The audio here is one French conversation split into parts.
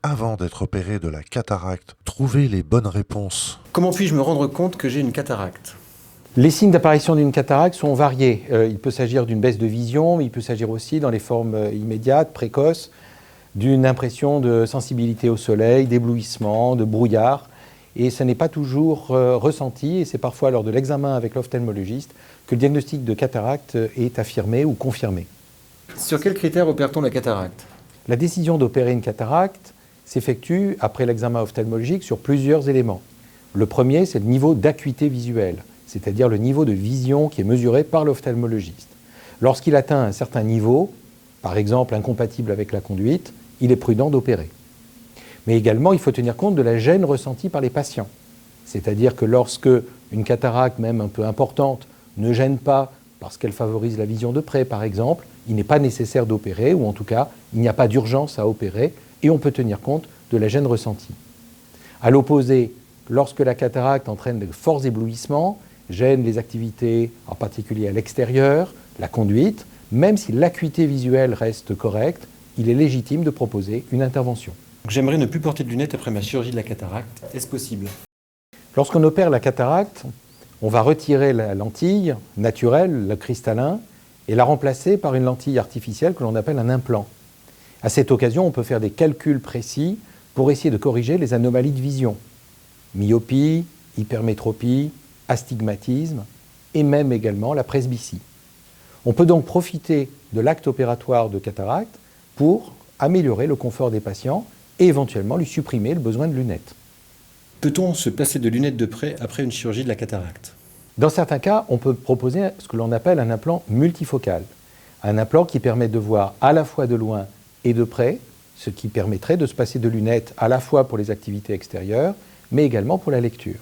Avant d'être opéré de la cataracte, trouver les bonnes réponses. Comment puis-je me rendre compte que j'ai une cataracte? Les signes d'apparition d'une cataracte sont variés. Il peut s'agir d'une baisse de vision, mais il peut s'agir aussi, dans les formes immédiates, précoces, d'une impression de sensibilité au soleil, d'éblouissement, de brouillard. Et ce n'est pas toujours ressenti, et c'est parfois lors de l'examen avec l'ophtalmologiste que le diagnostic de cataracte est affirmé ou confirmé. Sur quels critères opère-t-on la cataracte? La décision d'opérer une cataracte s'effectue après l'examen ophtalmologique sur plusieurs éléments. Le premier, c'est le niveau d'acuité visuelle, c'est-à-dire le niveau de vision qui est mesuré par l'ophtalmologiste. Lorsqu'il atteint un certain niveau, par exemple incompatible avec la conduite, il est prudent d'opérer. Mais également, il faut tenir compte de la gêne ressentie par les patients. C'est-à-dire que lorsque une cataracte, même un peu importante, ne gêne pas parce qu'elle favorise la vision de près, par exemple, il n'est pas nécessaire d'opérer, ou en tout cas, il n'y a pas d'urgence à opérer, et on peut tenir compte de la gêne ressentie. À l'opposé, lorsque la cataracte entraîne de forts éblouissements, gêne les activités, en particulier à l'extérieur, la conduite, même si l'acuité visuelle reste correcte, il est légitime de proposer une intervention. J'aimerais ne plus porter de lunettes après ma chirurgie de la cataracte. Est-ce possible? Lorsqu'on opère la cataracte, on va retirer la lentille naturelle, le cristallin, et la remplacer par une lentille artificielle que l'on appelle un implant. À cette occasion, on peut faire des calculs précis pour essayer de corriger les anomalies de vision. Myopie, hypermétropie, astigmatisme et même également la presbytie. On peut donc profiter de l'acte opératoire de cataracte pour améliorer le confort des patients et éventuellement lui supprimer le besoin de lunettes. Peut-on se passer de lunettes de près après une chirurgie de la cataracte? Dans certains cas, on peut proposer ce que l'on appelle un implant multifocal. Un implant qui permet de voir à la fois de loin et de près, ce qui permettrait de se passer de lunettes à la fois pour les activités extérieures, mais également pour la lecture.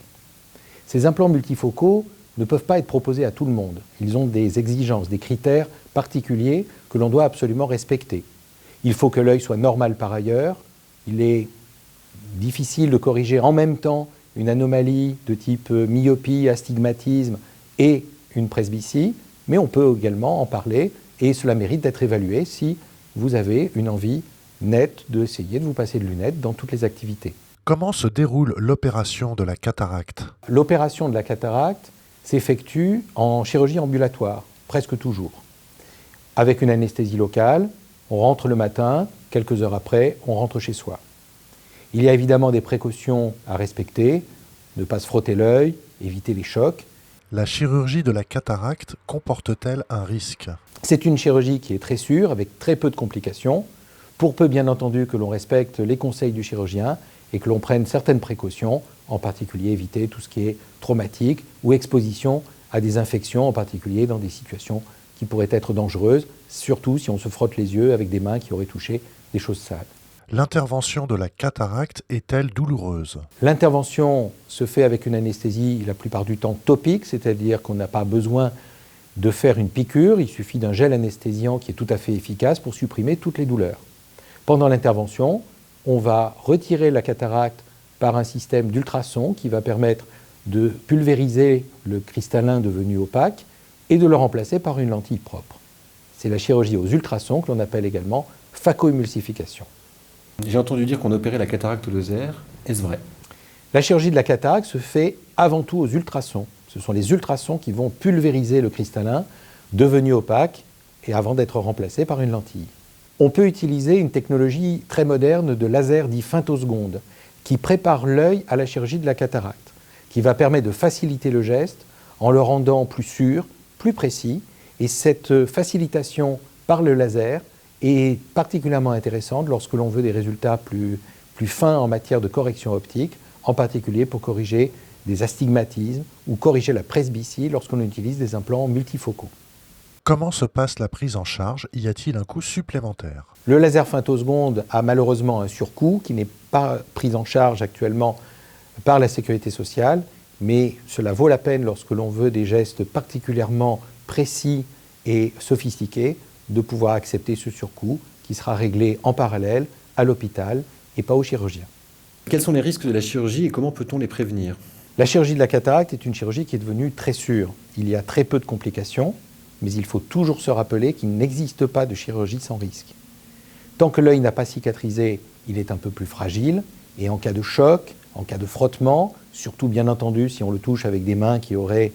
Ces implants multifocaux ne peuvent pas être proposés à tout le monde. Ils ont des exigences, des critères particuliers que l'on doit absolument respecter. Il faut que l'œil soit normal par ailleurs. Il est difficile de corriger en même temps une anomalie de type myopie, astigmatisme et une presbytie, mais on peut également en parler et cela mérite d'être évalué si vous avez une envie nette d'essayer de vous passer de lunettes dans toutes les activités. Comment se déroule l'opération de la cataracte? L'opération de la cataracte s'effectue en chirurgie ambulatoire, presque toujours. Avec une anesthésie locale, on rentre le matin, quelques heures après, on rentre chez soi. Il y a évidemment des précautions à respecter, ne pas se frotter l'œil, éviter les chocs. La chirurgie de la cataracte comporte-t-elle un risque? C'est une chirurgie qui est très sûre, avec très peu de complications, pour peu bien entendu que l'on respecte les conseils du chirurgien et que l'on prenne certaines précautions, en particulier éviter tout ce qui est traumatique ou exposition à des infections, en particulier dans des situations qui pourraient être dangereuses, surtout si on se frotte les yeux avec des mains qui auraient touché des choses sales. L'intervention de la cataracte est-elle douloureuse? L'intervention se fait avec une anesthésie la plupart du temps topique, c'est-à-dire qu'on n'a pas besoin de faire une piqûre, il suffit d'un gel anesthésiant qui est tout à fait efficace pour supprimer toutes les douleurs. Pendant l'intervention, on va retirer la cataracte par un système d'ultrasons qui va permettre de pulvériser le cristallin devenu opaque et de le remplacer par une lentille propre. C'est la chirurgie aux ultrasons que l'on appelle également phacoémulsification. J'ai entendu dire qu'on opérait la cataracte au laser. Est-ce vrai? La chirurgie de la cataracte se fait avant tout aux ultrasons. Ce sont les ultrasons qui vont pulvériser le cristallin devenu opaque et avant d'être remplacé par une lentille. On peut utiliser une technologie très moderne de laser dit femtoseconde qui prépare l'œil à la chirurgie de la cataracte, qui va permettre de faciliter le geste en le rendant plus sûr, plus précis. Et cette facilitation par le laser est particulièrement intéressante lorsque l'on veut des résultats plus fins en matière de correction optique, en particulier pour corriger des astigmatismes ou corriger la presbytie lorsqu'on utilise des implants multifocaux. Comment se passe la prise en charge? Y a-t-il un coût supplémentaire? Le laser femtoseconde a malheureusement un surcoût qui n'est pas pris en charge actuellement par la sécurité sociale, mais cela vaut la peine lorsque l'on veut des gestes particulièrement précis et sophistiqués de pouvoir accepter ce surcoût qui sera réglé en parallèle à l'hôpital et pas au chirurgien. Quels sont les risques de la chirurgie et comment peut-on les prévenir? La chirurgie de la cataracte est une chirurgie qui est devenue très sûre. Il y a très peu de complications, mais il faut toujours se rappeler qu'il n'existe pas de chirurgie sans risque. Tant que l'œil n'a pas cicatrisé, il est un peu plus fragile, et en cas de choc, en cas de frottement, surtout bien entendu si on le touche avec des mains qui auraient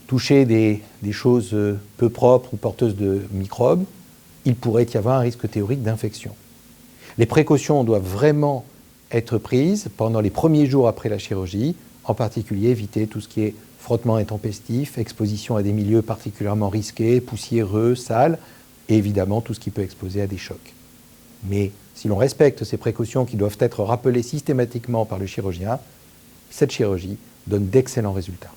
touché des choses peu propres ou porteuses de microbes, il pourrait y avoir un risque théorique d'infection. Les précautions doivent vraiment être prises pendant les premiers jours après la chirurgie, en particulier éviter tout ce qui est frottement intempestif, exposition à des milieux particulièrement risqués, poussiéreux, sales, et évidemment tout ce qui peut exposer à des chocs. Mais si l'on respecte ces précautions qui doivent être rappelées systématiquement par le chirurgien, cette chirurgie donne d'excellents résultats.